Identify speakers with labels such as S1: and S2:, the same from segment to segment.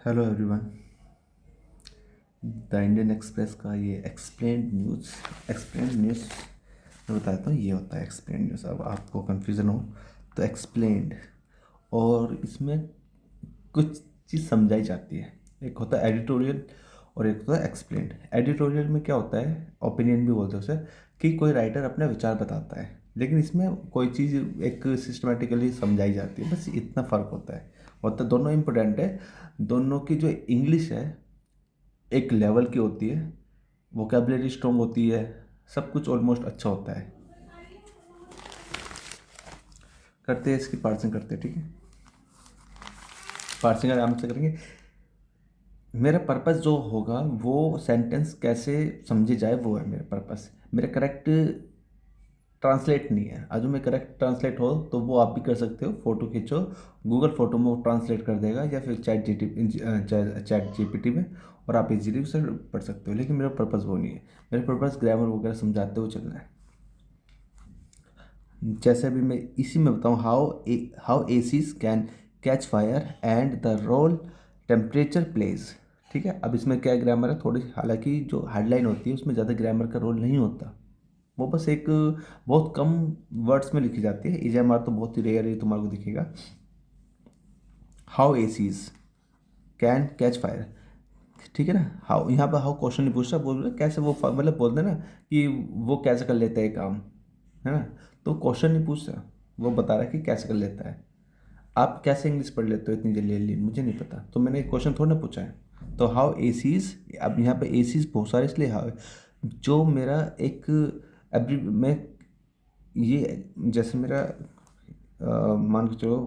S1: Hello everyone. The Indian express का ये explained news मैं बताता हूँ। ये होता है एक्सप्लेंड न्यूज़। अब आपको कन्फ्यूज़न हो तो एक्सप्लेंड, और इसमें कुछ चीज़ समझाई जाती है। एक होता है एडिटोरियल और एक होता है एक्सप्लेंड। एडिटोरियल में क्या होता है, ओपिनियन भी बोलते हैं उसे, कि कोई राइटर अपने विचार बताता है, लेकिन इसमें कोई चीज़ एक सिस्टमेटिकली समझाई जाती है, बस इतना फ़र्क होता है। होता दोनों इम्पोर्टेंट है। दोनों की जो इंग्लिश है एक लेवल की होती है, वोकेबलरी स्ट्रॉन्ग होती है, सब कुछ ऑलमोस्ट अच्छा होता है। करते हैं इसकी पार्सिंग करते हैं, ठीक है। पार्सिंग आराम से करेंगे। मेरा पर्पस जो होगा वो सेंटेंस कैसे समझे जाए वो है मेरा पर्पस। मेरा करेक्ट ट्रांसलेट नहीं है। आज में करेक्ट ट्रांसलेट हो तो वो आप भी कर सकते हो। फ़ोटो खींचो, गूगल फ़ोटो में वो ट्रांसलेट कर देगा, या फिर चैट जीपीटी में, और आप इजीली उसे पढ़ सकते हो। लेकिन मेरा पर्पस वो नहीं है। मेरा पर्पस ग्रामर वगैरह समझाते हुए चलना है। जैसे अभी मैं इसी में बताऊँ, how ACs can catch fire and the role temperature plays. ठीक है। अब इसमें क्या ग्रामर है थोड़ी, हालांकि जो हेडलाइन होती है उसमें ज़्यादा ग्रामर का रोल नहीं होता। वो बस एक बहुत कम वर्ड्स में लिखी जाती है। ईजेएमआर तो बहुत ही रेयर है, तुम्हारे को दिखेगा। How ACs can catch fire, ठीक है ना। हाउ, यहाँ पर हाउ क्वेश्चन नहीं पूछ रहा, बोल रहे कैसे वो मतलब बोलते हैं ना कि वो कैसे कर लेता है काम, है ना। तो क्वेश्चन नहीं पूछ रहा, वो बता रहा है कि कैसे कर लेता है। आप कैसे इंग्लिश पढ़ लेते हो इतनी जल्दी जल्दी, मुझे नहीं पता, तो मैंने एक क्वेश्चन थोड़ा ना पूछा है। तो हाउ एसीज, अब यहाँ पे एसीज बहुत सारे इसलिए हाउ, जो मेरा एक एवरी मैं ये जैसे मेरा मान के चलो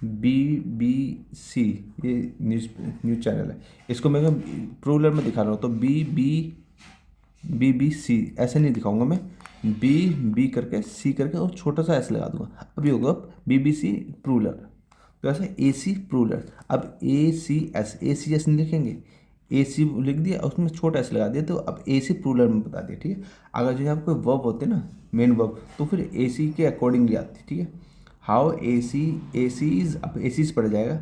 S1: BBC, ये न्यूज़ न्यूज़ चैनल है। इसको मैं प्रूलर में दिखा रहा हूँ, तो BBC ऐसे नहीं दिखाऊंगा मैं। बी करके सी करके और छोटा सा ऐसे लगा दूंगा। अभी होगा BBC प्रूलर, तो ऐसे AC प्रूलर। अब ACS नहीं लिखेंगे, AC लिख दिया, उसमें छोटा ऐसे लगा दिया, तो अब AC प्रूलर में बता दिया, ठीक है। अगर जो यहाँ पे वर्ब होते हैं ना, मेन वर्ब, तो फिर AC के अकॉर्डिंगली आती है, ठीक है। हाउ एसीज, अब एसीज पड़ जाएगा।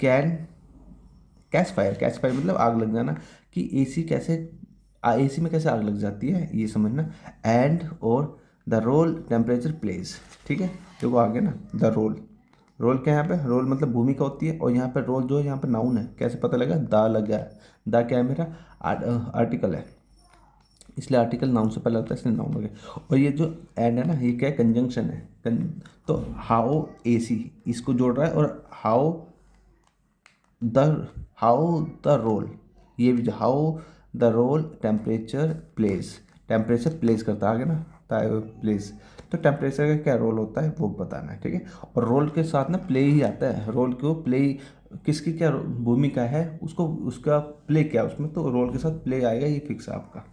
S1: कैन कैच फायर मतलब आग लग जाना, कि एसी कैसे, एसी में कैसे आग लग जाती है ये समझना। एंड और द रोल टेम्परेचर प्लेस, ठीक है। देखो आगे ना, द रोल, रोल क्या है यहाँ पे, रोल मतलब भूमिका होती है, और यहाँ पे रोल जो है यहाँ पे नाउन है। कैसे पता लगा, दा लग गया है। दा क्या है मेरा, आर्टिकल है, इसलिए आर्टिकल नाउन से पहले होता है, इसलिए नाउन हो गया। और ये जो एंड है ना, ये क्या है, कंजंक्शन है। तो हाउ एसी इसको जोड़ रहा है, और द हाउ द रोल, ये भी how the role temperature plays करता है आगे ना, प्लेस। तो टेम्परेचर का क्या रोल होता है वो बताना है, ठीक है। और रोल के साथ ना प्ले ही आता है। रोल को प्ले, किसकी क्या भूमिका है, उसको उसका प्ले क्या है उसमें, तो रोल के साथ प्ले आएगा, ये फिक्स है आपका।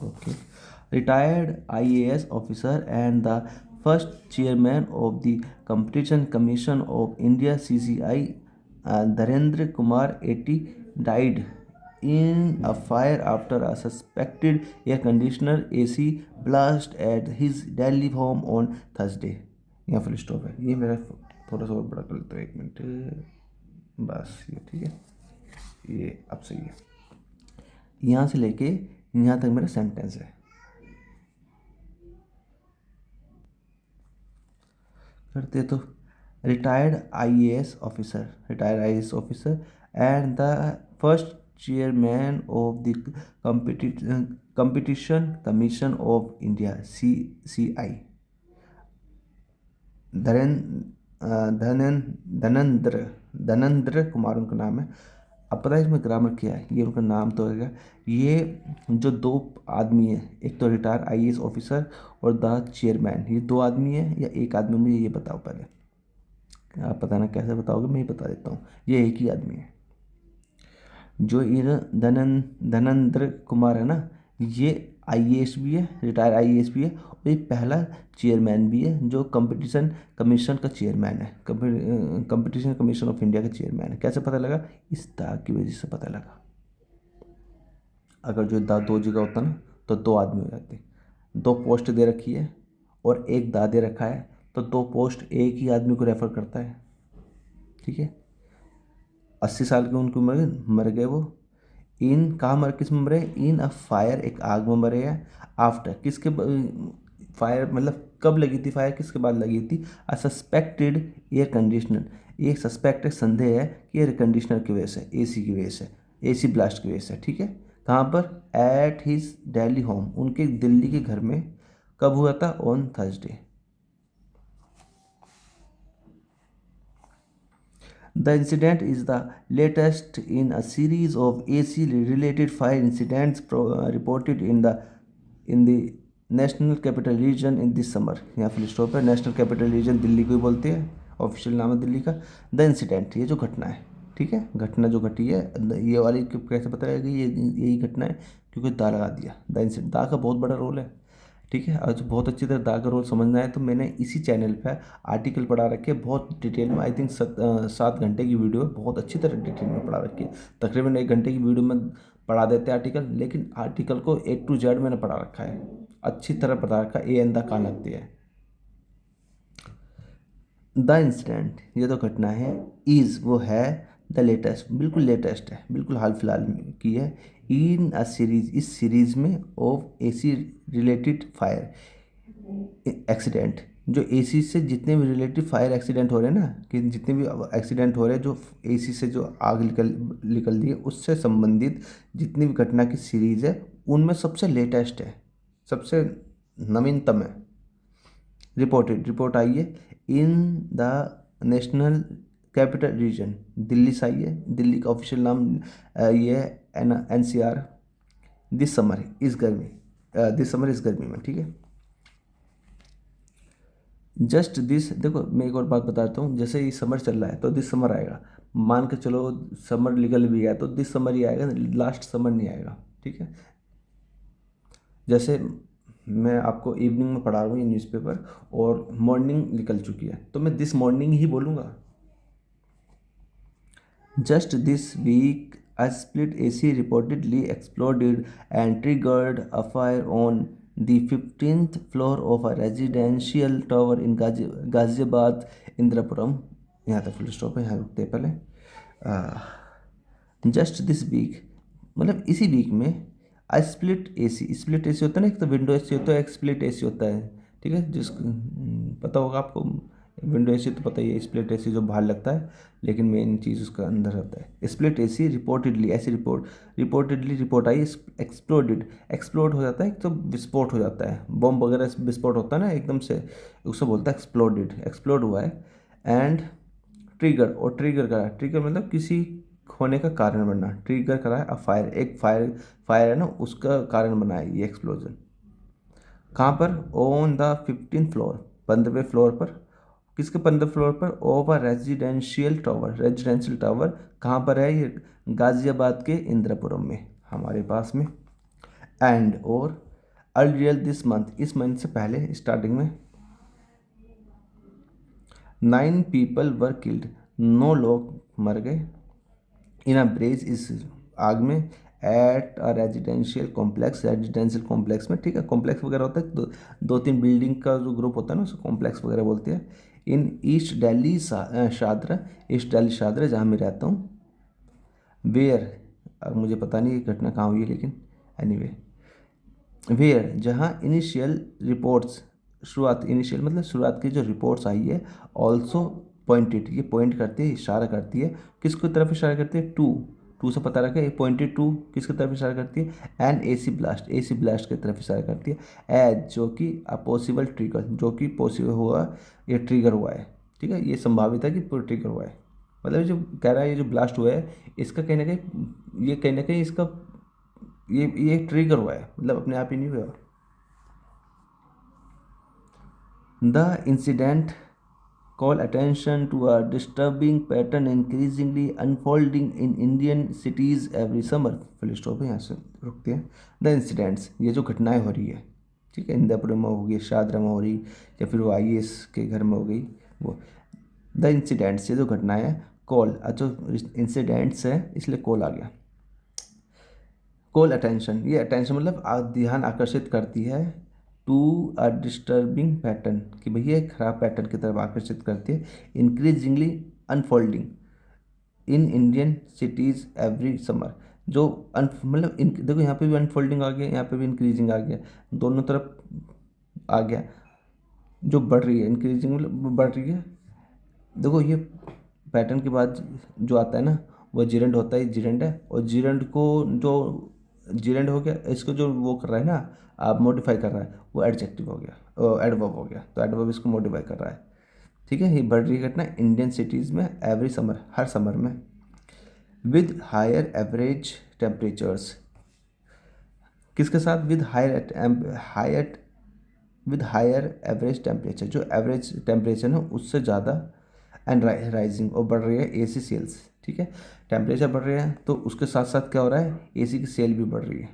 S1: Okay. Retired IAS officer and the first chairman of the Competition Commission of India (CCI), Dharendra Kumar 80, died in a fire after a suspected air conditioner AC blast at his Delhi home on Thursday. यहाँ full stop है। ये मेरा थोड़ा सा और बड़ा कर लेता हूँ, 1 मिनट बस, ये ठीक है। ये अब सही है। यहाँ से लेके यहाँ तक मेरा सेंटेंस है। करते तो, retired IAS officer and the first chairman of the Competition Commission of India CCI, धरेन धनंद्र धनंद्र कुमार उनका नाम है। अब पता है इसमें ग्रामर क्या है, ये उनका नाम तो है। ये जो दो आदमी है, एक तो रिटायर IAS ऑफिसर और द चेयरमैन, ये दो आदमी है या एक आदमी, मुझे ये बताओ पहले। आप बताना कैसे बताओगे, मैं ही बता देता हूँ। ये एक ही आदमी है। जो ये धनंद्र कुमार है ना, ये IAS भी है, रिटायर IAS भी है, और ये पहला चेयरमैन भी है जो कंपटीशन कमीशन का चेयरमैन है। कंपटीशन कमीशन ऑफ इंडिया का चेयरमैन है। कैसे पता लगा, इस दाग की वजह से पता लगा। अगर जो दो जगह होता ना तो 2 आदमी हो जाते। 2 पोस्ट दे रखी है और एक दा दे रखा है, तो 2 पोस्ट एक ही आदमी को रेफर करता है। ठीक है, 80 साल की उनकी उम्र, मर गए वो। इन कहाँ मर किस में मरे, इन अ फायर, एक आग में मरे हैं। आफ्टर किसके फायर मतलब कब लगी थी फायर, किसके बाद लगी थी, अ सस्पेक्टेड एयर कंडीशनर, ये सस्पेक्ट है, संदेह है कि एयर कंडीशनर की वजह से, एसी की वजह से, एसी ब्लास्ट की वजह से। ठीक है, कहाँ पर, एट हिज दिल्ली होम, उनके दिल्ली के घर में। कब हुआ था, on Thursday. The incident is the latest in a series of AC-related fire incidents reported in the national capital region in this summer. यहाँ फुल स्टॉप है। नेशनल कैपिटल रीजन दिल्ली को ही बोलते हैं, ऑफिशियल नाम है दिल्ली का। द इंसिडेंट, ये जो घटना है, ठीक है, घटना जो घटी है, ये वाली कैसे पता लगेगा ये यही घटना है, क्योंकि दा लगा दिया। द इंसिडेंट, दा का बहुत बड़ा रोल है। ठीक है, आज बहुत अच्छी तरह दा का रोल समझना है तो मैंने इसी चैनल पे आर्टिकल पढ़ा रखे हैं बहुत डिटेल में। आई थिंक 7 घंटे की वीडियो है, बहुत अच्छी तरह डिटेल में पढ़ा रखी है। तकरीबन 1 घंटे की वीडियो में पढ़ा देते हैं आर्टिकल, लेकिन आर्टिकल को A to Z मैंने पढ़ा रखा है, अच्छी तरह पढ़ा रखा है, ए एंदा कहाँ लगती है। द इंसिडेंट, ये तो घटना है, इज़ वो है, द लेटेस्ट बिल्कुल लेटेस्ट है, बिल्कुल हाल फिलहाल में की है, इन अ सीरीज, इस सीरीज में, of AC related fire accident, जो एसी से जितने भी रिलेटेड फायर एक्सीडेंट हो रहे हैं ना, कि जितने भी एक्सीडेंट हो रहे हैं जो एसी से जो आग निकल रही है उससे संबंधित जितनी भी घटना की सीरीज है, उनमें सबसे लेटेस्ट है, सबसे नवीनतम है। रिपोर्ट आई है in the national capital region, Delhi से आई है, दिल्ली का ऑफिशियल नाम ये है NCR। दिस समर इस गर्मी, दिस समर इस गर्मी में। ठीक है, जस्ट दिस, देखो मैं एक और बात बताता हूँ, जैसे ये समर चल रहा है तो दिस समर आएगा, मान के चलो समर निकल भी गया तो दिस समर ही आएगा, लास्ट समर नहीं आएगा। ठीक है, जैसे मैं आपको इवनिंग में पढ़ा रहा हूँ ये न्यूज़पेपर और मॉर्निंग निकल चुकी है तो मैं दिस मॉर्निंग ही बोलूँगा। Just this week a split AC reportedly exploded and triggered a fire on the 15th floor of a residential tower in Ghaziabad Indrapuram. यहाँ तक फुल स्टॉप है, यहाँ रुकते हैं पहले। जस्ट दिस वीक मतलब इसी वीक में, आई स्प्लिट एसी, स्प्लिट एसी होता है ना, एक तो विंडो एसी होता है, एक स्प्लिट एसी होता है। ठीक है, पता होगा आपको, विंडो एसी तो पता ही है, स्प्लिट एसी जो बाहर लगता है, लेकिन मेन चीज़ उसका अंदर होता है। स्प्लिट एसी रिपोर्टेडली, ऐसी रिपोर्टेडली रिपोर्ट आई, एक्सप्लोडेड, एक्सप्लोड हो जाता है तो विस्फोट हो जाता है, बम वगैरह विस्फोट होता है ना एकदम से, उसको बोलता है एक्सप्लोडेड, एक्सप्लोड हुआ है। एंड ट्रिगर, और ट्रिगर करा, ट्रिगर मतलब किसी होने का कारण बनना, ट्रिगर करा है, फायर, एक फायर है ना उसका कारण बना है ये एक्सप्लोजन। कहाँ पर, ऑन द 15th फ्लोर, 15वें फ्लोर पर। किसके 15वें फ्लोर पर, of a residential tower, residential tower कहाँ पर है ये, गाजियाबाद के इंद्रपुरम में, हमारे पास में। एंड और अर्लियर दिस मंथ, इस मंथ से पहले स्टार्टिंग में, 9 पीपल वर किल्ड, 9 लोग मर गए, इन अ ब्रेज, इस आग में, at a residential complex, residential complex में। ठीक है, कॉम्प्लेक्स वगैरह होता है, 2-3 बिल्डिंग का जो ग्रुप होता है ना उसको कॉम्प्लेक्स वगैरह बोलते हैं। इन ईस्ट दिल्ली शादरा, ईस्ट दिल्ली शादरा जहाँ मैं रहता हूँ। वेयर, अब मुझे पता नहीं ये घटना कहाँ हुई है, लेकिन एनीवे वेयर, जहाँ इनिशियल रिपोर्ट्स, शुरुआत, इनिशियल मतलब शुरुआत की जो रिपोर्ट्स आई है, ऑल्सो पॉइंटेड, ये पॉइंट करती है, इशारा करती है, किसकी तरफ इशारा करती है, टू से पता रखा, ये पॉइंटेड टू किसकी तरफ इशारा करती है, and AC blast, AC blast की तरफ इशारा करती है, एज जो कि अ पॉसिबल ट्रिगर, जो कि पॉसिबल हुआ, ये ट्रिगर हुआ है। ठीक है, ये संभावित है कि ट्रिगर हुआ है, मतलब जो कह रहा है ये जो ब्लास्ट हुआ है इसका कहीं ना कहीं, ये कहीं ना कहीं इसका ये ट्रिगर हुआ है, मतलब अपने आप ही नहीं हुआ। The incident call attention to a disturbing pattern increasingly unfolding in Indian cities every summer। Full stop है, यहाँ से रुकते हैं। द इंसिडेंट्स, ये जो घटनाएं हो रही है, ठीक है, इंदापुरम में हो गई, शादरा में हो रही, या फिर वो IAS के घर में हो गई वो। द इंसिडेंट्स, ये जो घटनाएं हैं, कॉल, अच्छा इंसिडेंट्स है इसलिए कॉल आ गया, कॉल अटेंशन, ये अटेंशन मतलब ध्यान आकर्षित करती है टू अ डिस्टर्बिंग पैटर्न, कि भैया एक खराब पैटर्न की तरफ आकर्षित करती है। Increasingly unfolding in Indian cities every summer, जो मतलब देखो यहाँ पे भी अनफोल्डिंग आ गया, यहाँ पे भी इंक्रीजिंग आ गया, दोनों तरफ आ गया। जो बढ़ रही है इंक्रीजिंग मतलब बढ़ रही है। देखो ये पैटर्न के बाद जो आता है ना वो जिरेंड होता है, जिरेंड है। और जिरेंड को जो जिरेंड हो गया, इसको जो वो कर रहा है ना आप मॉडिफाई कर रहा है, वो एडजेक्टिव हो गया, एडवर्ब हो गया, तो एडवर्ब इसको मॉडिफाई कर रहा है। ठीक है, ये बढ़ रही है घटना इंडियन सिटीज़ में एवरी समर, हर समर में, विद हायर एवरेज टेम्परेचर्स। किसके साथ? Higher with higher average temperature, जो एवरेज टेम्परेचर है उससे ज़्यादा, एंड राइजिंग, और बढ़ रही है एसी सेल्स। ठीक है, टेम्परेचर बढ़ रही है तो उसके साथ साथ क्या हो रहा है, एसी की सेल भी बढ़ रही है।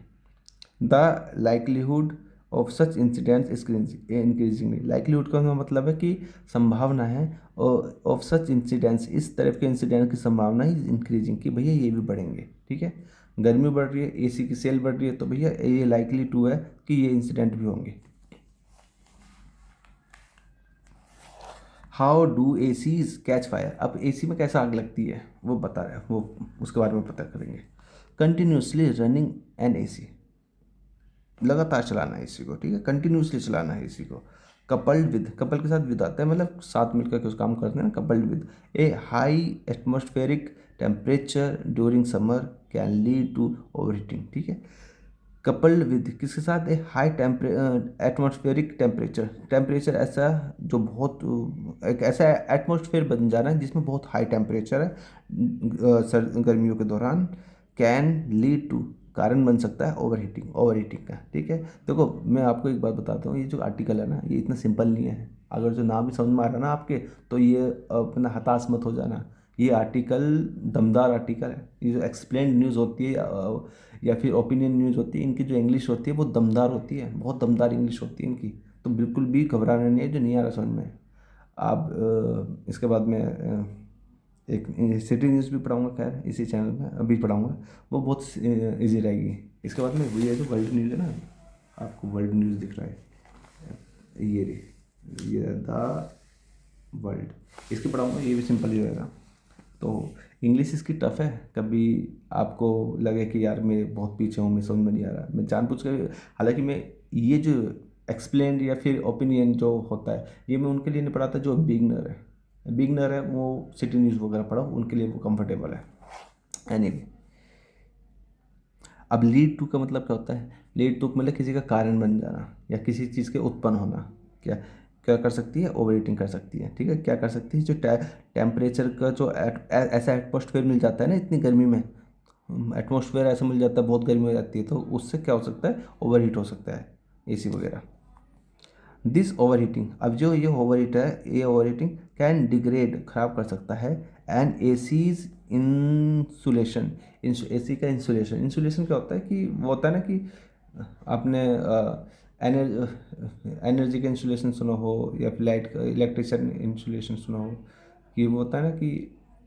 S1: The likelihood of such incidents increasingly, likelihood का मतलब है कि संभावना है, और ऑफ सच इंसिडेंट्स, इस तरह के इंसिडेंट की संभावना है इंक्रीजिंग, कि भैया ये भी बढ़ेंगे। ठीक है, गर्मी बढ़ रही है, एसी की सेल बढ़ रही है, तो भैया ये लाइकली टू है कि ये इंसिडेंट भी होंगे। How do ACs catch fire, अब एसी में कैसे आग लगती है वो बता रहे हैं, वो उसके बारे में पता करेंगे। कंटिन्यूसली रनिंग एन एसी, लगातार चलाना है एसी को। ठीक है, कंटिन्यूसली चलाना है एसी को। कपल्ड विद, कपल के साथ विद आता है, मतलब साथ मिलकर के उस काम करते हैं ना, coupled with a high atmospheric temperature during summer can lead to overheating. ठीक है, कपल्ड विद किसके साथ? A high atmospheric temperature, temperature ऐसा जो बहुत, एक ऐसा एटमॉस्फेयर बन जाना है जिसमें बहुत हाई टेम्परेचर है गर्मियों के दौरान, कैन लीड टू, कारण बन सकता है ओवर हीटिंग, ओवर हीटिंग का। ठीक है, देखो मैं आपको एक बात बताता हूँ, ये जो आर्टिकल है ना ये इतना सिंपल नहीं है, अगर जो नाम ही समझ में आ रहा है ना आपके, तो ये अपना हताश मत हो जाना। ये आर्टिकल दमदार आर्टिकल है, ये जो एक्सप्लेन न्यूज़ होती है या फिर ओपिनियन न्यूज़ होती है, इनकी जो इंग्लिश होती है वो दमदार होती है, बहुत दमदार इंग्लिश होती है इनकी, तो बिल्कुल भी घबराना नहीं है जो नहीं आ रहा समझ में। आप इसके बाद में एक सिटी न्यूज़ भी पढ़ाऊँगा, खैर इसी चैनल में अभी पढ़ाऊँगा, वो बहुत ईजी रहेगी। इसके बाद में ये जो वर्ल्ड न्यूज़ है ना, आपको वर्ल्ड न्यूज़ दिख रहा है, ये द वर्ल्ड, इसकी पढ़ाऊँगा, ये भी सिंपल ही रहेगा। तो इंग्लिश इसकी टफ़ है, कभी आपको लगे कि यार मैं बहुत पीछे हूँ, मैं समझ में नहीं आ रहा, मैं जानबूझ कर, हालांकि मैं ये जो एक्सप्लेन या फिर ओपिनियन जो होता है ये मैं उनके लिए नहीं पढ़ाता जो बिगनर है वो सिटी न्यूज़ वगैरह पढ़ो, उनके लिए वो कंफर्टेबल है। एनीवे, अब लीड टू का मतलब क्या होता है? लीड टू मतलब किसी का कारण बन जाना या किसी चीज़ के उत्पन्न होना। क्या क्या कर सकती है? ओवर हीटिंग कर सकती है। ठीक है, क्या कर सकती है? जो टेम्परेचर का जो ऐसा एटमॉस्फेयर मिल जाता है ना इतनी गर्मी में, एटमॉस्फेयर ऐसा मिल जाता है, बहुत गर्मी हो जाती है, तो उससे क्या हो सकता है? ओवर हीट हो सकता है एसी वगैरह। दिस ओवर हीटिंग, अब जो ये ओवर हीट है, ये ओवर हीटिंग कैन डिग्रेड, खराब कर सकता है, एंड एसीज इंसुलेशन, एसी का इंसुलेशन, इंसुलेशन क्या होता है कि वो होता है ना कि आपने एनर्जी का इंसुलेशन सुना हो या फिर लाइट का, इलेक्ट्रिशियन इंसुलेशन सुना हो, कि वो होता है ना कि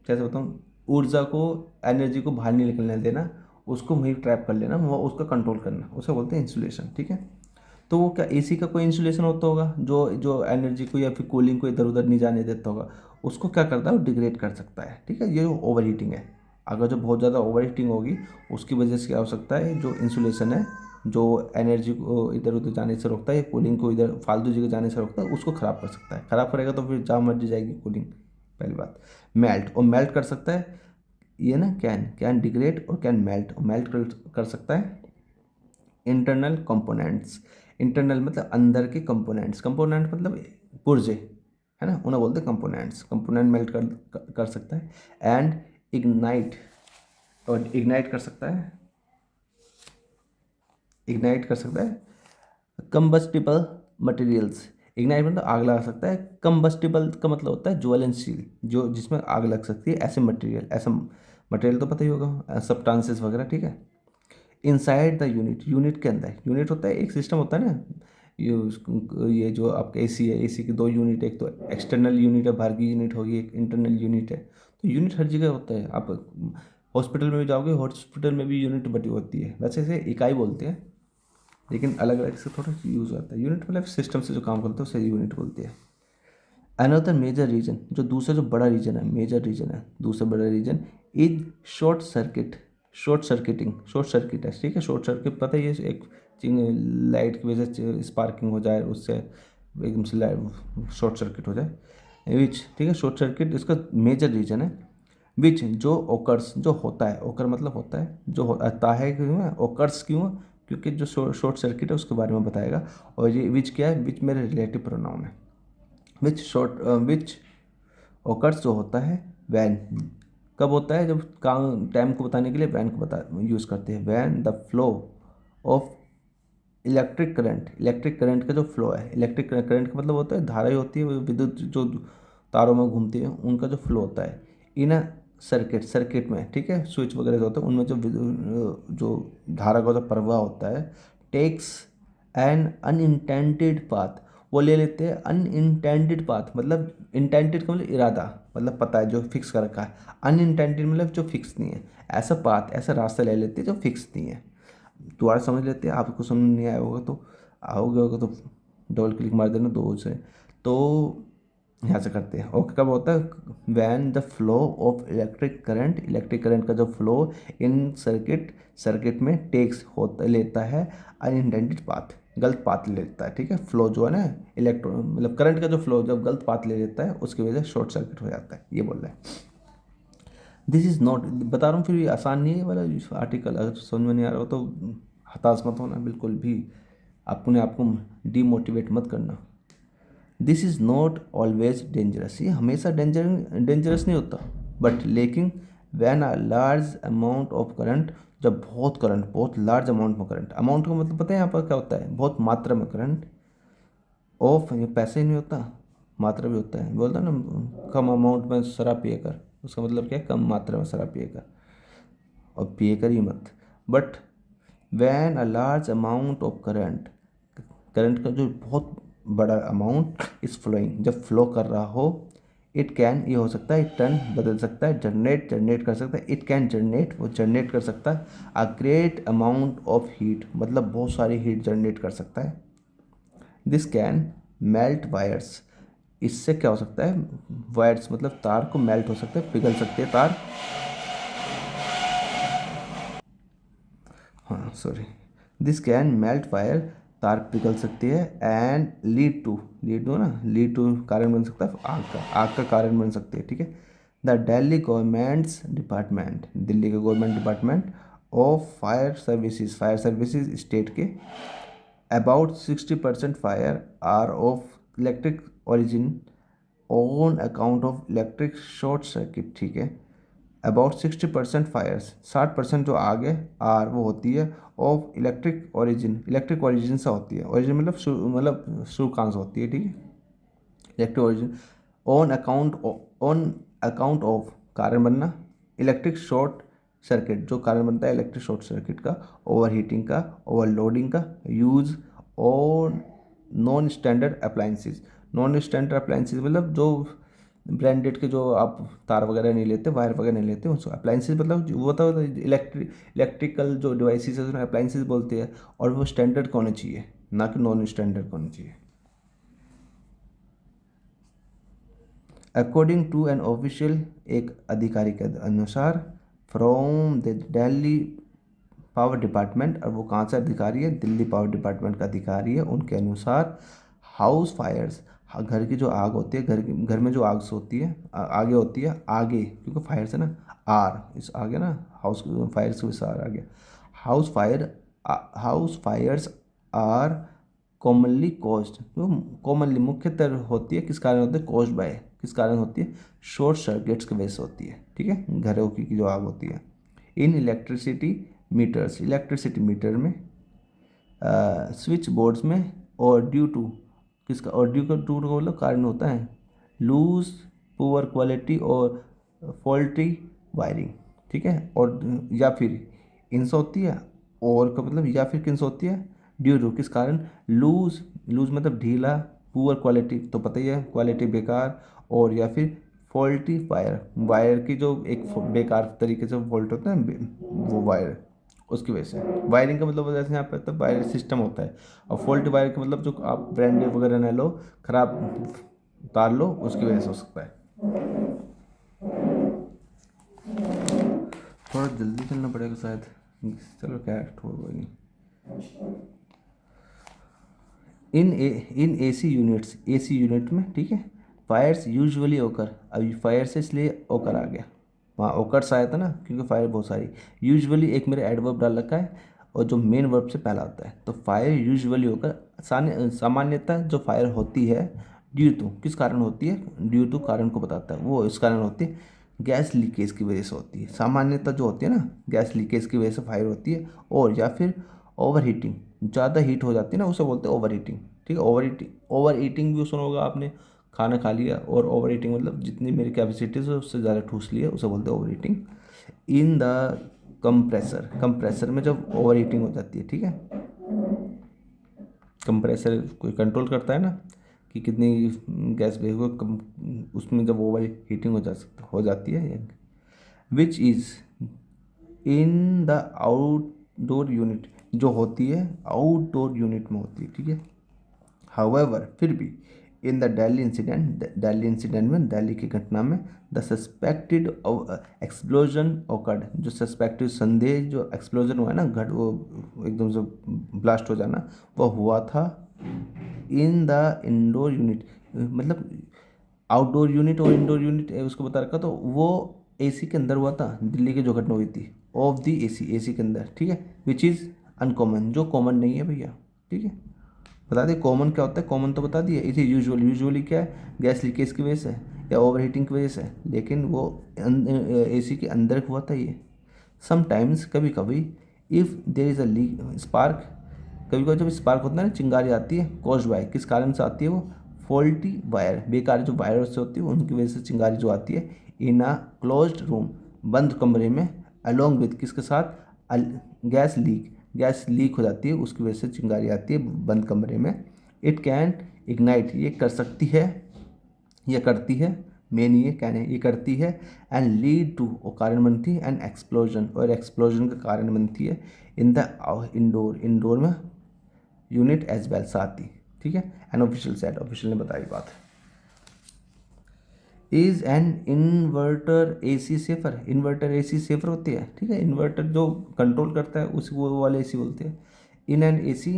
S1: कैसे बताऊँ, ऊर्जा को, एनर्जी को बाहर नहीं निकलने देना, उसको वहीं ट्रैप कर लेना, वो उसका कंट्रोल करना, उसे बोलते हैं इंसुलेशन। ठीक है, तो वो क्या एसी का कोई इंसुलेशन होता होगा जो जो एनर्जी को या फिर कूलिंग को इधर उधर नहीं जाने देता होगा, उसको क्या करता है? वो डिग्रेड कर सकता है। ठीक है, ये ओवर हीटिंग है। अगर जो बहुत ज़्यादा ओवर हीटिंग होगी उसकी वजह से क्या हो सकता है, जो इंसुलेशन है जो एनर्जी को इधर उधर जाने से रोकता है या कूलिंग को इधर फालतू जगह जाने से रोकता है, उसको ख़राब कर सकता है। ख़राब करेगा तो फिर जहाँ मर्जी जाएगी कूलिंग, पहली बात। मेल्ट, और मेल्ट कर सकता है, ये ना कैन कैन डिग्रेड और कैन मेल्ट, मेल्ट कर सकता है इंटरनल कंपोनेंट्स। इंटरनल मतलब अंदर के कंपोनेंट्स, कंपोनेंट मतलब पुर्जे, है ना, उन्हें बोलते हैं कंपोनेंट्स। कंपोनेंट मेल्ट कर सकता है, एंड इग्नाइट, और इग्नाइट कर सकता है, इग्नाइट कर सकता है कंबस्टिबल मटेरियल्स। इग्नाइट मतलब आग लगा सकता है, कंबस्टिबल का मतलब होता है ज्वलनशील, जो जिसमें आग लग सकती है, ऐसे मटेरियल, ऐसा मटेरियल तो पता ही होगा, सब्सटेंसेस वगैरह। ठीक है, इनसाइड द यूनिट, यूनिट के अंदर, यूनिट होता है एक सिस्टम होता है ना, ये जो आपका एसी है, एसी की दो यूनिट, एक तो एक्सटर्नल यूनिट है, बाहर की यूनिट होगी, एक इंटरनल यूनिट है, तो यूनिट हर जगह होता है। आप हॉस्पिटल में भी जाओगे, हॉस्पिटल में भी यूनिट बटी होती है, वैसे इसे इकाई बोलते हैं लेकिन अलग अलग से थोड़ा यूज़ होता है। यूनिट मतलब सिस्टम से जो काम करते हैं उसे यूनिट बोलते हैं। अनदर मेजर रीजन, जो दूसरा जो बड़ा रीजन है, मेजर रीजन है, दूसरा बड़ा reason is short circuit, short circuiting, short circuit है, ठीक है। शॉर्ट सर्किट पता ही है, एक लाइट की वजह से स्पार्किंग हो जाए, उससे एकदम से शॉर्ट सर्किट हो जाए, विच, ठीक है। शॉर्ट सर्किट इसका मेजर रीजन है। विच जो ओकर्स, जो होता है, ओकर मतलब होता है, जो होता है क्यों है, ओकर्स क्यों है, क्योंकि जो शॉर्ट सर्किट है उसके बारे में बताएगा। और ये विच क्या है, विच मेरे रिलेटिव प्रोनाउन है। विच ओकर्स जो होता है वैन, कब होता है, जब काम टाइम को बताने के लिए वैन को बता यूज़ करते हैं। When the flow of electric current, electric current का जो फ्लो है, इलेक्ट्रिक करंट का मतलब होता है धारा ही होती है, वो विद्युत जो तारों में घूमती है उनका जो फ्लो होता है इन अ सर्किट, सर्किट में, ठीक है। स्विच वगैरह जो होता है उनमें जो धारा का जो प्रवाह होता है, टेक्स एन अनइंटेंडेड पाथ, वो ले लेते हैं अनइंटेंडेड पाथ, मतलब इंटेंडेड का मतलब इरादा, मतलब पता है जो फिक्स कर रखा है, अनइंटेंडेड मतलब जो फिक्स नहीं है, ऐसा पाथ, ऐसा रास्ता ले लेते हैं जो फिक्स नहीं है। दोबारा समझ लेते हैं, आपको समझ नहीं आया होगा तो, आओगे होगा तो डबल क्लिक मार देना दो से। तो यहाँ से करते हैं। ओके, कब होता है, when the flow of electric current, electric current का जो फ्लो इन सर्किट, सर्किट में टेक्स होता लेता है अनइंटेंडेड पाथ, गलत पाथ ले लेता है, ठीक है। फ्लो जो है ना, इलेक्ट्रो मतलब करंट का जो फ्लो जब गलत पाथ ले लेता है उसकी वजह से शॉर्ट सर्किट हो जाता है, ये बोल रहा है। दिस इज़ नॉट, बता रहा हूँ फिर भी आसान नहीं है वाला आर्टिकल, अगर समझ में नहीं आ रहा हो तो हताश मत होना बिल्कुल भी, अपने आप को डीमोटिवेट मत करना। This is not always dangerous, ये हमेशा डेंजरस नहीं होता, बट लेकिन when a large amount of current, जब बहुत करंट, बहुत लार्ज अमाउंट में करंट, अमाउंट का मतलब पता है यहाँ पर क्या होता है, बहुत मात्रा में करंट, ऑफ ये पैसे ही नहीं होता, मात्रा भी होता है, बोलता है ना कम अमाउंट में शराब पिए कर, उसका मतलब क्या है, कम मात्रा में शराब पिए कर, और पिए कर ही मत। But when a large amount of current, current का जो बहुत बड़ा अमाउंट इस फ्लोइंग, जब फ्लो कर रहा हो, इट कैन, ये हो सकता है टर्न, बदल सकता है, जनरेट, जनरेट कर सकता है, इट कैन जनरेट, वो जनरेट कर सकता है a great amount of heat, मतलब बहुत सारी हीट जनरेट कर सकता है। दिस कैन मेल्ट वायर्स, इससे क्या हो सकता है, वायर्स मतलब तार को मेल्ट हो सकता है, पिघल सकते हैं तार, हाँ sorry, this can melt wire, तार पिघल सकती है, and lead to, lead to ना, लीड टू कारण बन सकता है आग का, आग का कारण बन सकती है, ठीक है। The Delhi government's department, Delhi का government department of fire services, fire services state के, about 60% fire are of electric origin on account of electric short circuit, ठीक है। अबाउट 60% फायर्स, 60% जो आग है आर वो होती है of electric origin, electric origin से होती है, ओरिजिन मतलब शुरू कहाँ से होती है, ठीक है, electric origin, on account, on account of कारण बनना, इलेक्ट्रिक शॉर्ट सर्किट जो कारण बनता है इलेक्ट्रिक शॉर्ट सर्किट का, ओवर हीटिंग का, ओवरलोडिंग का, use on non standard appliances, non standard appliances मतलब जो ब्रांडेड के, जो आप तार वगैरह नहीं लेते, वायर वगैरह नहीं लेते, उसको अप्लाइंसेस मतलब वो तो इलेक्ट्रिकल जो डिवाइसेस है उसमें अप्लाइंसेस बोलते हैं, और वो स्टैंडर्ड होने चाहिए, ना कि नॉन स्टैंडर्ड होने चाहिए। अकॉर्डिंग टू एन ऑफिशियल, एक अधिकारी के अनुसार, from the Delhi power department, और वो कहाँ से अधिकारी है, दिल्ली पावर डिपार्टमेंट का अधिकारी है, उनके अनुसार हाउस फायर्स, घर की जो आग होती है, घर में जो आग होती है, आगे होती है, आगे क्योंकि फायर से ना आर इस आगे ना, हाउस फायर से इस आर आगे, house fire, house fires are commonly caused, तो कॉमनली मुख्यतः होती है किस कारण होती है, कॉज्ड बाय, किस कारण होती है, शॉर्ट सर्किट्स की वजह से होती है, ठीक है, घरों की जो आग होती है। In electricity meters, electricity meter में, स्विच बोर्ड्स में, और ड्यू टू, किसका, और ड्यू का टू का मतलब कारण होता है, लूज, पुअर क्वालिटी और फॉल्टी वायरिंग, ठीक है, और या फिर इनसे होती है, और का मतलब या फिर किनसे होती है, ड्यू टू किस कारण, लूज, लूज मतलब ढीला, पुअर क्वालिटी तो पता ही है क्वालिटी बेकार, और या फिर फॉल्टी वायर, वायर की जो एक बेकार तरीके से फॉल्ट होता है वो वायर, उसकी वजह से। वायरिंग का मतलब जैसे यहाँ पे तो वायर सिस्टम होता है, और फॉल्ट वायर का मतलब जो आप ब्रांड वगैरह न लो, खराब तार लो, उसकी वजह से हो सकता है। थोड़ा जल्दी चलना पड़ेगा शायद, चलो क्या कोई नहीं। In AC units, AC unit में, ठीक है, फायर्स यूजुअली ओकर, अभी फायर से इसलिए ओकर आ गया, वहाँ ओकर्स आया था ना, क्योंकि फायर बहुत सारी। यूजुअली एक मेरे एडवर्ब डाल रखा है, और जो मेन वर्ब से पहला आता है, तो फायर यूजुअली होकर, सामान्यतः जो फायर होती है, ड्यू टू, किस कारण होती है, ड्यू टू कारण को बताता है, वो इस कारण होती है गैस लीकेज की वजह से होती है। सामान्यतः जो होती है ना, गैस लीकेज की वजह से फायर होती है, और या फिर ओवर हीटिंग, ज़्यादा हीट हो जाती है ना, उसे बोलते हैं ओवर हीटिंग। ठीक है, ओवर ईटिंग भी सुना होगा आपने, खाना खा लिया, और ओवर ईटिंग मतलब जितनी मेरी कैपेसिटीज है उससे ज़्यादा ठूस लिया, उसे बोलते हैं over eating. In the compressor, compressor में जब ओवर हीटिंग हो जाती है, ठीक है, कंप्रेसर कोई कंट्रोल करता है ना कि कितनी गैस भेजो, उसमें जब ओवर हीटिंग हो जाती है, which is in the outdoor unit, जो होती है आउटडोर यूनिट में होती है, ठीक है। हाउएवर, फिर भी, इन द दिल्ली इंसिडेंट में, दिल्ली की घटना में, द सस्पेक्टेड एक्सप्लोजन ओकर्ड, जो सस्पेक्टेड संदेह जो एक्सप्लोजन हुआ है ना, वो एकदम से ब्लास्ट हो जाना, वो हुआ था इन द इंडोर यूनिट, मतलब आउटडोर यूनिट और इंडोर यूनिट उसको बता रखा, तो वो एसी के अंदर हुआ था, दिल्ली की जो घटना हुई थी, ऑफ दी एसी, एसी के अंदर, ठीक है, विच इज़ अनकॉमन, जो कॉमन नहीं है भैया, ठीक है। बता दिए कॉमन क्या होता है, कॉमन तो बता दिए। इसे यूजुअली, यूजुअली क्या है, गैस लीकेज की वजह से या ओवर हीटिंग की वजह से, लेकिन वो एसी के अंदर हुआ था ये। समटाइम्स, कभी कभी, if there is a leak spark, कभी कभी जब स्पार्क होता है ना, चिंगारी आती है, कॉज्ड बाय, किस कारण से आती है वो, फॉल्टी वायर, बेकार जो वायर से होती है उनकी वजह से चिंगारी जो आती है, इन अ क्लोज्ड रूम, बंद कमरे में, अलोंग विद, किसके साथ, गैस लीक, गैस लीक हो जाती है, उसकी वजह से चिंगारी आती है बंद कमरे में। इट कैन इग्नाइट, ये कर सकती है, ये करती है, मेन ये कहने, ये करती है, एंड लीड टू, और कारण बनती है, एंड एक्सप्लोजन, और एक्सप्लोजन का कारण बनती है, इन द इंडोर, इंडोर में यूनिट एज वेल, साथ ही, ठीक है। एन ऑफिशियल सेट, ऑफिशियल ने बताई बात। Is an inverter AC safer, inverter AC safer होती है, ठीक है, इन्वर्टर जो कंट्रोल करता है उस वो वाले एसी बोलते हैं। इन एन एसी,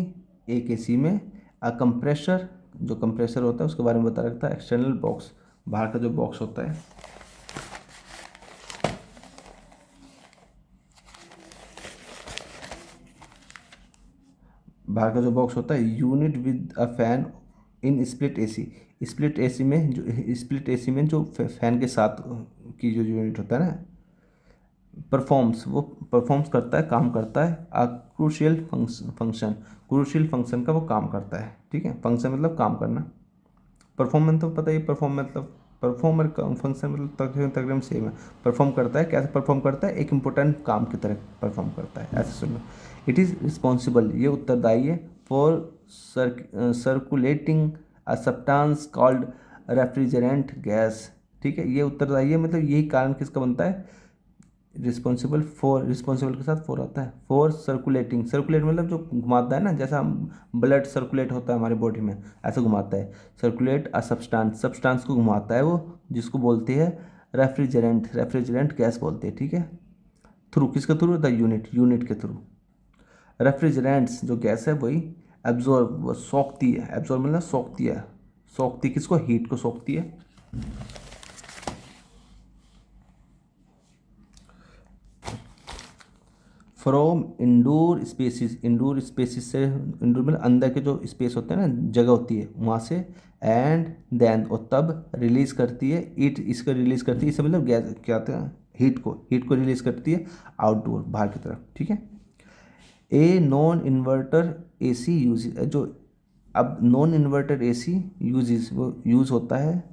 S1: एक एसी में, अ कंप्रेशर, जो कंप्रेसर होता है उसके बारे में बता रखता है, एक्सटर्नल बॉक्स, बाहर का जो बॉक्स होता है, बाहर का जो बॉक्स होता है, unit with a fan in split AC, split AC में, जो स्प्लिट एसी में जो फैन के साथ की जो यूनिट होता है ना, परफॉर्म्स, वो परफॉर्म्स करता है, काम करता है, आ क्रूशियल फंक्शन, क्रूशियल फंक्शन का वो काम करता है, ठीक है, फंक्शन मतलब काम करना, परफॉर्मेंस तो पता ही, परफॉर्म मतलब परफॉर्मर का फंक्शन मतलब तकरीबन सेम है। परफॉर्म करता है, कैसे परफॉर्म करता है, एक इंपॉर्टेंट काम की तरह परफॉर्म करता है, ऐसे सुनो। इट इज़ रिस्पॉन्सिबल, ये उत्तरदायी है, for circulating a substance called refrigerant gas, ठीक है, ये उत्तरदायी है, मतलब यही कारण किसका बनता है, रिस्पॉन्सिबल फॉर, रिस्पॉन्सिबल के साथ फॉर आता है, फॉर सर्कुलेटिंग, सर्कुलेट मतलब जो घुमाता है ना, जैसा हम ब्लड सर्कुलेट होता है हमारी बॉडी में, ऐसे घुमाता है, सर्कुलेट अ सब्सटेंस, सब्सटेंस को घुमाता है वो, जिसको बोलते हैं रेफ्रिजरेंट, रेफ्रिजरेंट गैस बोलते हैं, ठीक है। थ्रू, किसके थ्रू, द यूनिट, यूनिट के थ्रू। रेफ्रिजरेंट्स जो गैस है वही एब्जॉर्ब, वो सोखती है, एब्जॉर्ब मतलब सोखती है, सोखती किसको, हीट को सोखती है। From indoor spaces, indoor spaces से, इंडोर में अंदर के जो स्पेस होते हैं ना, जगह होती है वहाँ से, एंड देन, और तब रिलीज करती है, इट, इसको रिलीज करती है, इससे मतलब गैस क्या होता है, हीट को रिलीज करती है आउटडोर, बाहर की तरफ, ठीक है। A non inverter AC use, जो, अब नॉन इन्वर्टर एसी यूज, वो यूज़ होता है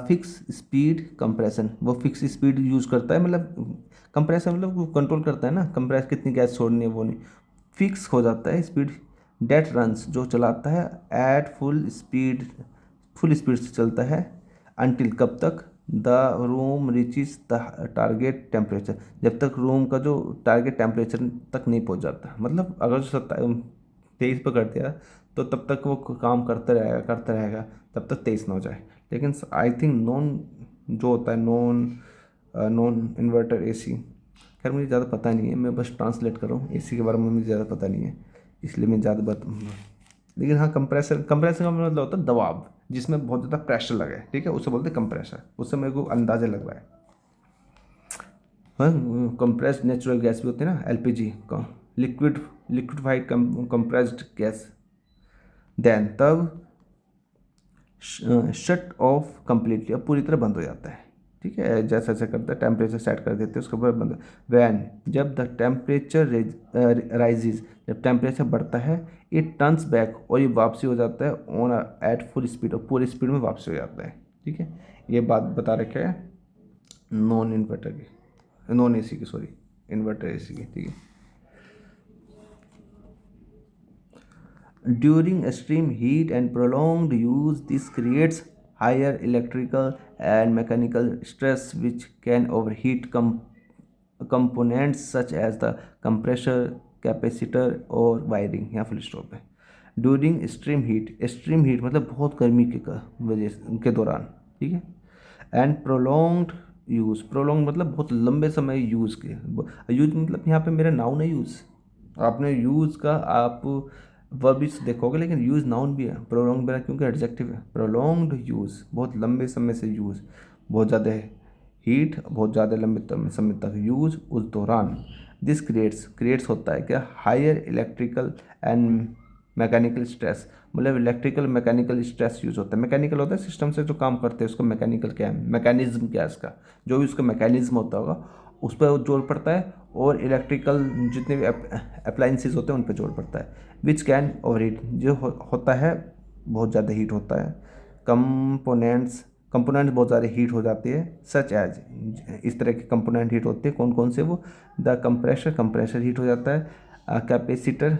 S1: फिक्स स्पीड कंप्रेशन, वो फिक्स स्पीड यूज़ करता है, मतलब कंप्रेशन मतलब वो कंट्रोल करता है ना, कंप्रेस कितनी गैस छोड़नी है वो नहीं, फिक्स हो जाता है स्पीड, डेट रन्स, जो चलाता है at full speed, full speed से चलता है, अनटिल, कब तक, the room reaches the target temperature, जब तक रूम का जो टारगेट टेम्परेचर तक नहीं पहुंच जाता, मतलब अगर जो 23 पर कर दिया तो तब तक वो काम करता रहेगा तब तक 23 ना हो जाए। लेकिन आई थिंक नॉन जो होता है नॉन नॉन इन्वर्टर एसी, खैर मुझे ज़्यादा पता नहीं है, मैं बस ट्रांसलेट कर रहा हूँ, एसी के बारे में मुझे ज़्यादा पता नहीं है इसलिए मैं ज़्यादा बात। लेकिन हाँ, कंप्रेसर कंप्रेसर का मतलब होता है दबाव जिसमें बहुत ज़्यादा प्रेशर लगे, ठीक है, उसे बोलते हैं कंप्रेसर, उससे मेरे को अंदाज़ा लग रहा है। हाँ, कंप्रेस्ड नेचुरल गैस भी होती है ना, एलपीजी का, लिक्विडिफाइड कंप्रेस्ड गैस, देन तब शट ऑफ कम्प्लीटली, अब पूरी तरह बंद हो जाता है, ठीक है, जैसा जैसा करता है टेम्परेचर सेट कर देते हैं उसके बाद बंद। वैन जब द टेम्परेचर राइजेज, जब टेम्परेचर बढ़ता है, इट टर्न्स बैक, और ये वापसी हो जाता है ऑन एट फुल स्पीड, और पूरी स्पीड में वापसी हो जाता है, ठीक है। ये बात बता रखे है नॉन इन्वर्टर की, नॉन एसी की, सॉरी, इन्वर्टर एसी की, ठीक है। During extreme heat and prolonged use, this creates higher electrical and mechanical stress, which can overheat components such as the compressor, capacitor और वायरिंग। यहाँ फुल स्टॉप है। During extreme heat मतलब बहुत गर्मी के वजह के दौरान, ठीक है, एंड प्रोलॉन्ग मतलब बहुत लंबे समय यूज़ के, यूज मतलब यहाँ पे मेरा नाउन है यूज़, आपने यूज़ का आप वर्ब देखोगे, लेकिन यूज़ नाउन भी है, प्रोलॉन्ग मेरा क्योंकि एडजेक्टिव है। प्रोलॉन्ग्ड यूज़ बहुत लंबे समय से यूज़, बहुत ज़्यादा हीट, बहुत ज़्यादा लंबे समय तक यूज़, उस दौरान दिस क्रिएट्स होता है क्या, higher electrical and mechanical stress, मतलब इलेक्ट्रिकल मैकेनिकल स्ट्रेस यूज होता है। मैकेनिकल होता है सिस्टम से जो काम करते हैं उसको मैकेनिकल क्या है, मैकेनिज्म क्या है इसका, जो भी उसका मैकेनिज्म होता होगा उस पर जोर पड़ता है, और इलेक्ट्रिकल जितने भी अप्लाइंसेस होते हैं उन पर जोर पड़ता है। विच कैन ओवर हीट, जो होता है बहुत ज़्यादा हीट होता है। कंपोनेंट्स बहुत ज़्यादा हीट हो जाती है, सच एज, इस तरह के कंपोनेंट हीट होते हैं, कौन कौन से वो, द कंप्रेशर हीट हो जाता है, कैपेसिटर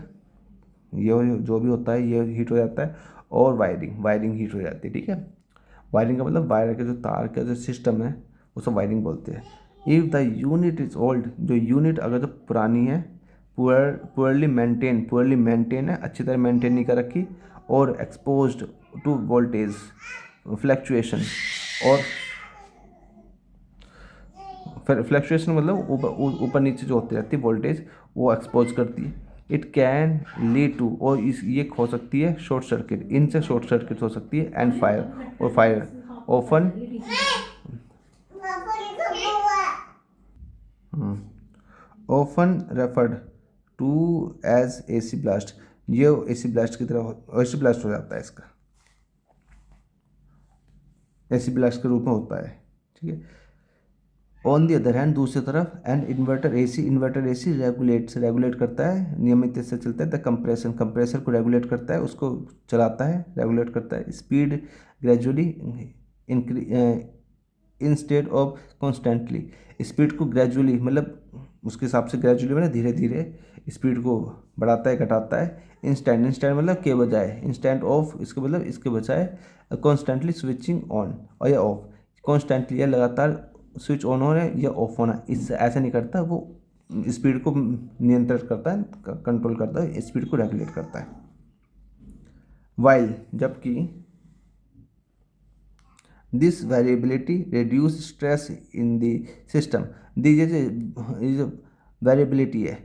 S1: ये जो भी होता है ये हीट हो जाता है, और वायरिंग हीट हो जाती है, ठीक है। वायरिंग का मतलब वायर के जो तार का जो सिस्टम है उसे वायरिंग बोलते हैं। If the unit is old, जो यूनिट अगर जो पुरानी है, पुअरली मेंटेन है, अच्छी तरह मेंटेन नहीं कर रखी, और एक्सपोज्ड टू वोल्टेज फ्लैक्चुएशन, और फ्लैक्चुएशन मतलब ऊपर नीचे जो होती रहती है वोल्टेज वो एक्सपोज करती है। इट कैन लीड टू, और इस ये हो सकती है शॉर्ट सर्किट, इनसे शॉर्ट सर्किट हो सकती है, एंड फायर, और fire often often referred to as AC blast, ये एसी ब्लास्ट की तरह एसी ब्लास्ट हो जाता है इसका, एसी ब्लास्ट के रूप में होता है, ठीक है। ऑन दी अदर हैंड दूसरी तरफ एन इन्वर्टर एसी रेगुलेट करता है, नियमित से चलता है। द कंप्रेसर को रेगुलेट करता है, उसको चलाता है, रेगुलेट करता है। Speed gradually instead of constantly, speed को ग्रेजुअली मतलब उसके हिसाब से ग्रेजुअली मतलब धीरे धीरे स्पीड को बढ़ाता है घटाता है। इंस्टेंट मतलब के बजाय, इंस्टेंट ऑफ इसके मतलब इसके बजाय, कॉन्स्टेंटली स्विचिंग ऑन और या ऑफ, कॉन्स्टेंटली या लगातार स्विच ऑन होना या ऑफ होना, इससे ऐसा नहीं करता, वो स्पीड को नियंत्रित करता है, कंट्रोल करता है, स्पीड को रेगुलेट करता है। वाइल जबकि this variability reduce stress in the system, the जो वेरिएबिलिटी है,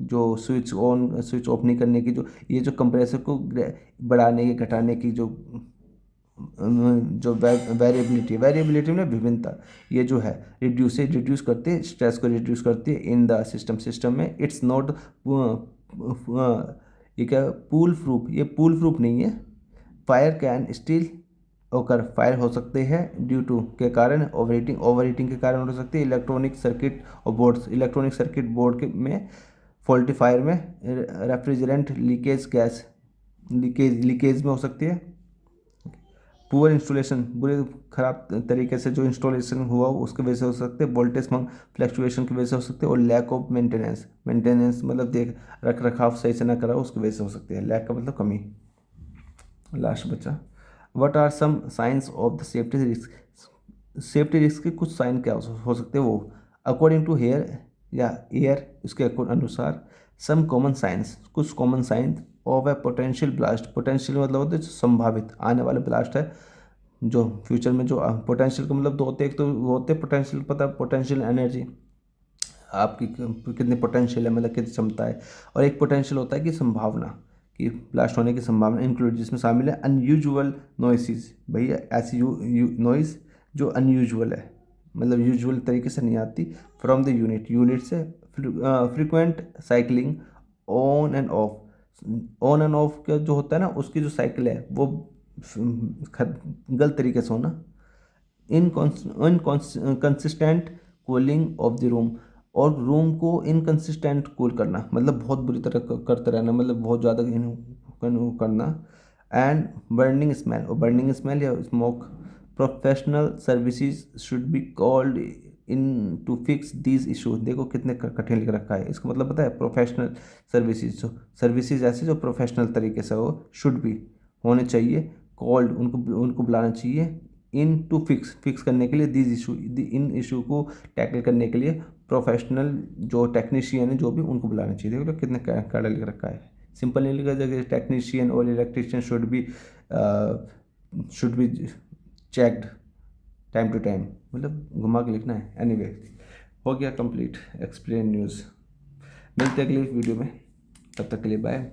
S1: जो स्विच ऑफ नहीं करने की, जो ये जो कंप्रेसर को बढ़ाने की घटाने की जो वेरिएबिलिटी में विभिन्नता, ये जो है रिड्यूस करती है, स्ट्रेस को रिड्यूस करती है इन द सिस्टम में। इट्स नॉट ये क्या पूल प्रूफ नहीं है। फायर कैन स्टिल होकर फायर हो सकते हैं ड्यू टू के कारण, ओवर हीटिंग के कारण हो सकती है। इलेक्ट्रॉनिक सर्किट बोर्ड के में फॉल्टी फायर में रेफ्रिजरेंट लीकेज में हो सकती है। पुअर इंस्टॉलेशन खराब तरीके से जो इंस्टॉलेशन हुआ उसकी वजह से हो सकते हैं। वोल्टेज फ्लैक्चुएशन की वजह से हो सकते हैं, और लैक ऑफ मेंटेनेंस मतलब रख रखाव सही से ना करा उसकी वजह से हो सकती है। लैक का मतलब कमी। लास्ट बचा, what are some signs of the safety risk, safety risk के कुछ साइन क्या हो सकते हैं वो, अकॉर्डिंग टू हेयर या एयर, उसके अनुसार सम कॉमन साइंस, कुछ common signs of a potential blast. Potential मतलब होता है जो संभावित आने वाले ब्लास्ट है, जो फ्यूचर में जो पोटेंशियल का मतलब दो होते हैं, एक तो वो होते हैं पोटेंशियल, पता है पोटेंशियल एनर्जी आपकी कितनी पोटेंशियल है, मतलब कितनी क्षमता है, और एक पोटेंशियल होता है कि संभावना, कि ब्लास्ट होने की संभावना इंक्लूड, जिसमें शामिल है अनयूजुअल नॉइसेस, भैया ऐसी नॉइस जो अनयूजुअल है, मतलब यूजुअल तरीके से नहीं आती, फ्रॉम द यूनिट से, frequent cycling on end of, on end of का जो होता है ना, उसकी जो साइकिल है वो गलत तरीके से होना, inconsistent cooling of the room, और रूम को इनकंसिस्टेंट कूल करना, मतलब बहुत बुरी तरह करते रहना, मतलब बहुत ज़्यादा करना, एंड बर्निंग स्मेल, और बर्निंग स्मेल या smoke. Professional services should be called in to fix these issue, देखो कितने कठिन लिख रखा है, इसका मतलब पता है, प्रोफेशनल सर्विसेज, जो सर्विसेज ऐसे जो प्रोफेशनल तरीके से हो, शुड भी होने चाहिए, कॉल्ड उनको उनको बुलाना चाहिए, इन टू फिक्स करने के लिए, दीज इशू इन इशू को टैकल करने के लिए प्रोफेशनल जो टेक्नीशियन है जो भी, उनको बुलाना चाहिए। देखो कितने कड़ा लिख रखा है, सिंपल नहीं लिखा जाएगा, टेक्नीशियन और electrician should be checked time to time, मतलब घुमा के लिखना है। एनीवे हो गया कंप्लीट एक्सप्लेन न्यूज़, मिलते हैं अगली वीडियो में, तब तक के लिए बाय।